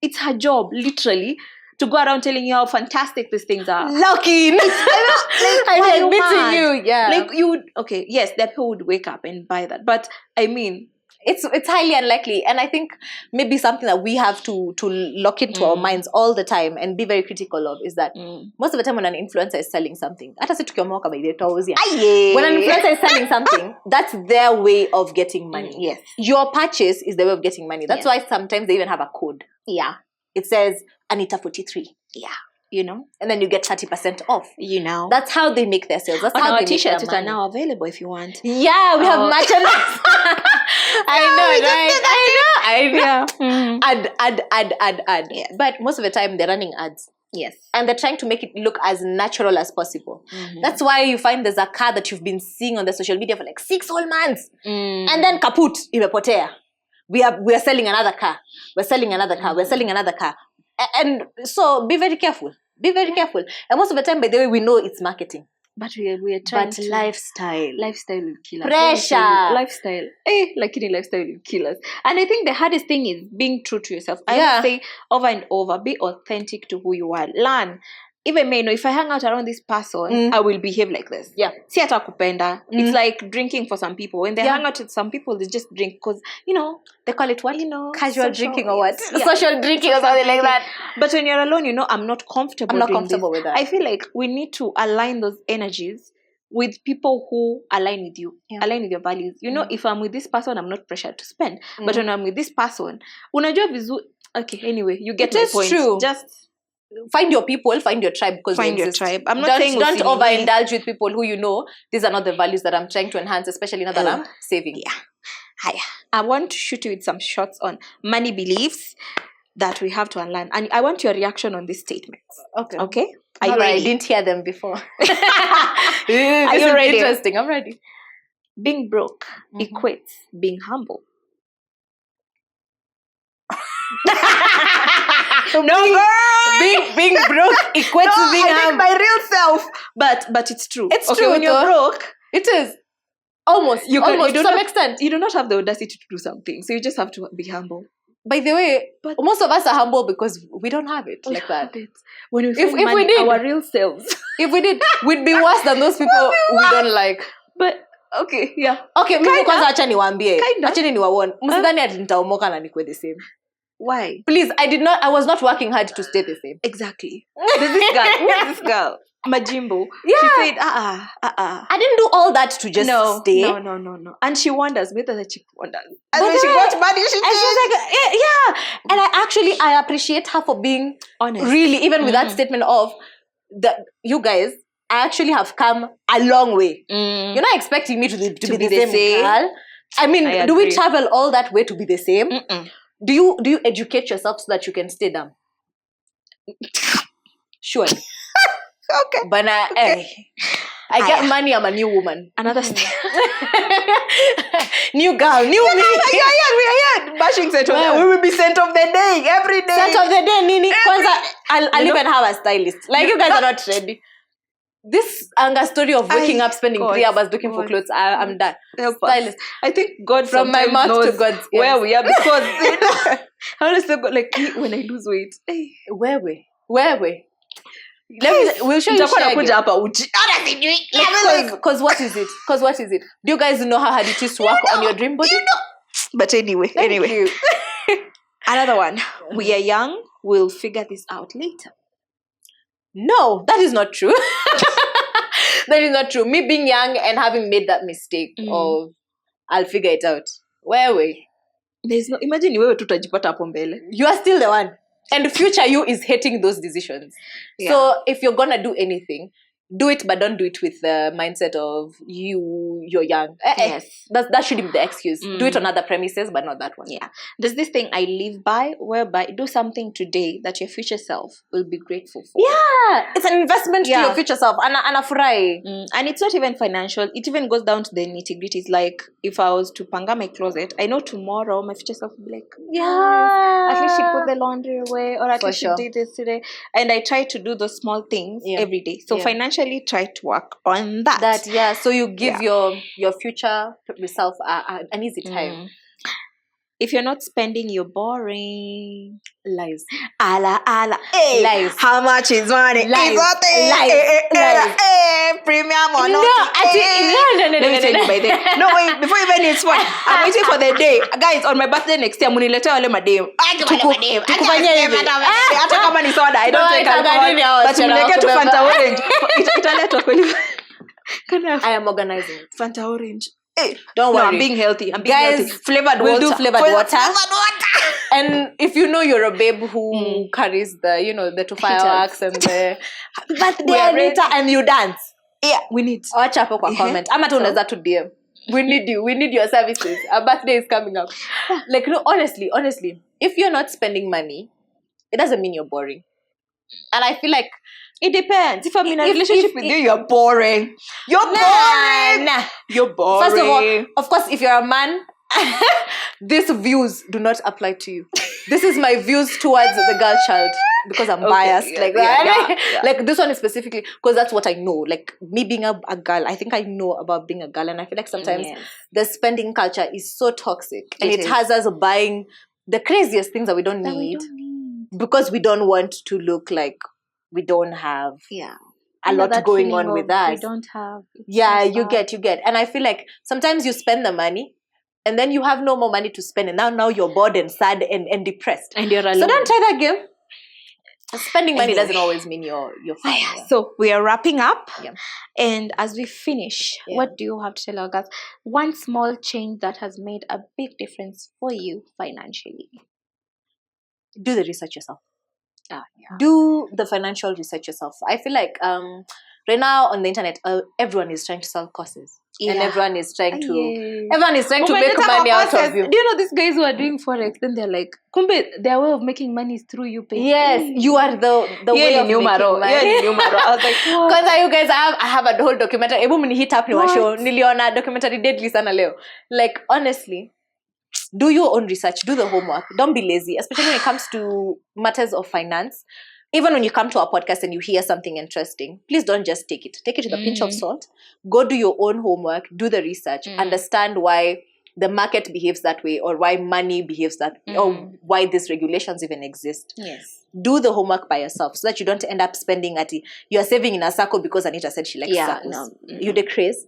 It's her job, literally, to go around telling you how fantastic these things are. Lucky. I'm admitting you. Yeah. Like you would, okay, yes, that people would wake up and buy that. But I mean, it's highly unlikely. And I think maybe something that we have to lock into our minds all the time and be very critical of is that most of the time when an influencer is selling something, when an influencer is selling something, that's their way of getting money. Yes. Your purchase is their way of getting money. That's why sometimes they even have a code. Yeah. It says Anita 43. Yeah. You know? And then you get 30% off. You know? That's how they make their sales. That's how our they t-shirts make their money. are now available if you want. Yeah, we have merchandise. I know. Yeah. Add. Yeah. But most of the time they're running ads. Yes. And they're trying to make it look as natural as possible. Mm-hmm. That's why you find there's a car that you've been seeing on the social media for like 6 whole months. And then kaput, imepotea. We are selling another car. We're selling another car. We're selling another car. And so be very careful. Be very careful. And most of the time, by the way, we know it's marketing. But we are trying But to... lifestyle will kill us. pressure Lifestyle. Lifestyle will kill us. And I think the hardest thing is being true to yourself. I would say over and over, be authentic to who you are. Learn. Even me, if I hang out around this person, I will behave like this. Yeah. Si hata kupenda. It's like drinking for some people. When they hang out with some people, they just drink because, they call it what? Casual social, drinking or what? Yeah. Social drinking or something like that. But when you're alone, I'm not comfortable. I'm not comfortable with that. I feel like we need to align those energies with people who align with you, align with your values. If I'm with this person, I'm not pressured to spend. But when I'm with this person, unajua vizuri. Okay, anyway, you get my point. True. Just find your people, find your tribe. Find your tribe. I'm not saying don't overindulge with people who these are not the values that I'm trying to enhance, especially now that I'm saving. Yeah. Hi. I want to shoot you with some shots on money beliefs that we have to unlearn. And I want your reaction on these statements. Okay? Are you ready? I didn't hear them before. Are you ready? Interesting. I'm ready. Being broke equates being humble. Being broke equates to being humble. My real self. But it's true. It's true. When you're broke, it is. Almost to some extent. You do not have the audacity to do something. So you just have to be humble. By the way, most of us are humble because we don't have it like that. When we find money, we did our real selves. If we did, we'd be worse than those people we don't like. But okay, yeah. Okay, mimi kwanza acha niwaambie. Acha niwaone. Msidhani ati nitaomoka na nikwe the same. Why? Please, I was not working hard to stay the same. Exactly. There's this girl. Who is this girl? Majimbo. Yeah. She said, I didn't do all that to just stay. No. And she wonders, whether the chick wonders. And when she got money, she was like, yeah. And I appreciate her for being honest. Really, even with that statement of, you guys, I actually have come a long way. You're not expecting me to be the same girl. I mean, do we travel all that way to be the same? Do you educate yourself so that you can stay dumb? Sure. Okay. But I get money, I'm a new woman. Another step. New girl, new me. Yeah. Bashing set we will be scent of the day every day. Scent of the day, Nini. Kwanza, I'll even have a stylist. Like, you guys are not ready. This anger story of waking up, spending 3 hours looking for clothes, I'm done. Stylist. I think God from my mouth knows to God's ears. Where we are, because honestly, like when I lose weight, where we? We'll show you. Because what is it? Do you guys know how hard it is to work on your dream body? But anyway. Thank you. Another one. We are young. We'll figure this out later. No, that is not true. That is not true. Me being young and having made that mistake of I'll figure it out. Where we? There's no. Imagine wewe tutajipata hapo mbele. You are still the one. And future you is hating those decisions. Yeah. So if you're gonna do anything, do it, but don't do it with the mindset of you're young. Yes. That should be the excuse. Do it on other premises, but not that one. Yeah. There's this thing I live by, whereby do something today that your future self will be grateful for. Yeah. It's an investment to your future self. Anafurahi. And it's not even financial. It even goes down to the nitty-gritties. Like, if I was to panga my closet, I know tomorrow my future self will be like, at least she put the laundry away, or at least she did this today. And I try to do those small things every day. So financially, try to work on that. So you give your future self an easy time. If you're not spending, you're boring. Lies. Ala. Hey, lies. How much is money? Lies. Lies. Premium or not? No. Let me tell you by then. No, wait, before even it's one. I'm waiting for the day. Guys, on my birthday next year, muniletea wale madem. Tukufanyia hivi. Hata kama ni soda, I don't take alcohol. But munileke tu Fanta orange. Italetwa kweli. I am organizing. Fanta orange. Hey, don't worry. I'm being healthy. Guys, flavored we'll water. do flavored water. And if you know you're a babe who carries the 2 fireworks and the birthday Anita and you dance. Yeah, we need. Watch up kwa comment. Ama tu unaweza tu DM. We need you. We need your services. Our birthday is coming up. Like, no, honestly, if you're not spending money, it doesn't mean you're boring. And I feel like It depends. If I'm in a If- relationship if- with you, you're boring. You're boring. nah. You're boring. First of all, of course, if you're a man, these views do not apply to you. This is my views towards the girl child because I'm biased. yeah, Like yeah, yeah. like this one is specifically because that's what I know. Like me being a girl, I think I know about being a girl, and I feel like sometimes the spending culture is so toxic, and it is. has us buying the craziest things that we don't need because we don't want to look like we don't have a lot going on with us. We don't have. Yeah, you get. And I feel like sometimes you spend the money and then you have no more money to spend, and now you're bored and sad and depressed. And you're alone. So don't try that game. Spending money doesn't always mean you're fine. Yeah. So we are wrapping up. Yeah. And as we finish, what do you have to tell our guys? One small change that has made a big difference for you financially. Do the research yourself. Do the financial research yourself. I feel like right now on the internet, everyone is trying to sell courses, and everyone is trying to make money out of you. Do you know these guys who are doing forex? Then they're like, "Kumbe, their way of making money is through you pay." Yes, you are the way of making money. I was like, because you guys, I have a whole documentary. Ebu mni hit up ni washo niliona documentary deadly sana leo. Like honestly, do your own research, do the homework. Don't be lazy, especially when it comes to matters of finance. Even when you come to our podcast and you hear something interesting, please don't just take it. Take it with a pinch of salt. Go do your own homework, do the research, understand why the market behaves that way, or why money behaves that way, or why these regulations even exist. Yes. Do the homework by yourself so that you don't end up spending you're saving in a circle because Anita said she likes circles. No. You decrease.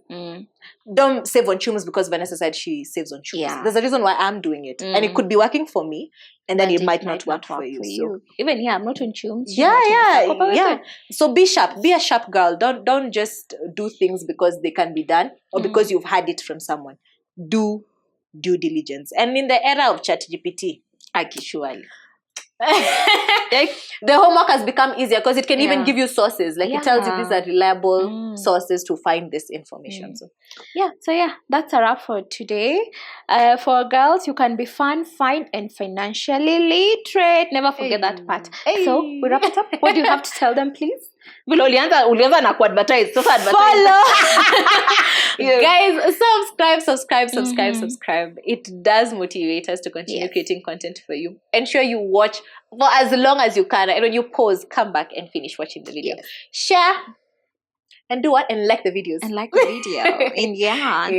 Don't save on chums because Vanessa said she saves on chums. Yeah. There's a reason why I'm doing it. And it could be working for me, and then it might not work for you. So. Even I'm not on chums. Yeah. So be sharp. Be a sharp girl. Don't just do things because they can be done or because you've had it from someone. Do due diligence. And in the era of ChatGPT, actually. Like the homework has become easier because it can even give you sources. Like it tells you these are reliable sources to find this information. So that's a wrap for today. For girls, you can be fun, fine, and financially literate. Never forget that part. So we wrap it up. What do you have to tell them, please? Ulianza na kuadvertise. Follow. Guys, subscribe. It does motivate us to continue creating content for you. Ensure you watch for as long as you can, and when you pause, come back and finish watching the video. Share and do what? And like the videos. And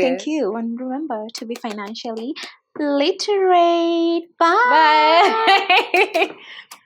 thank you. And remember to be financially literate. Bye.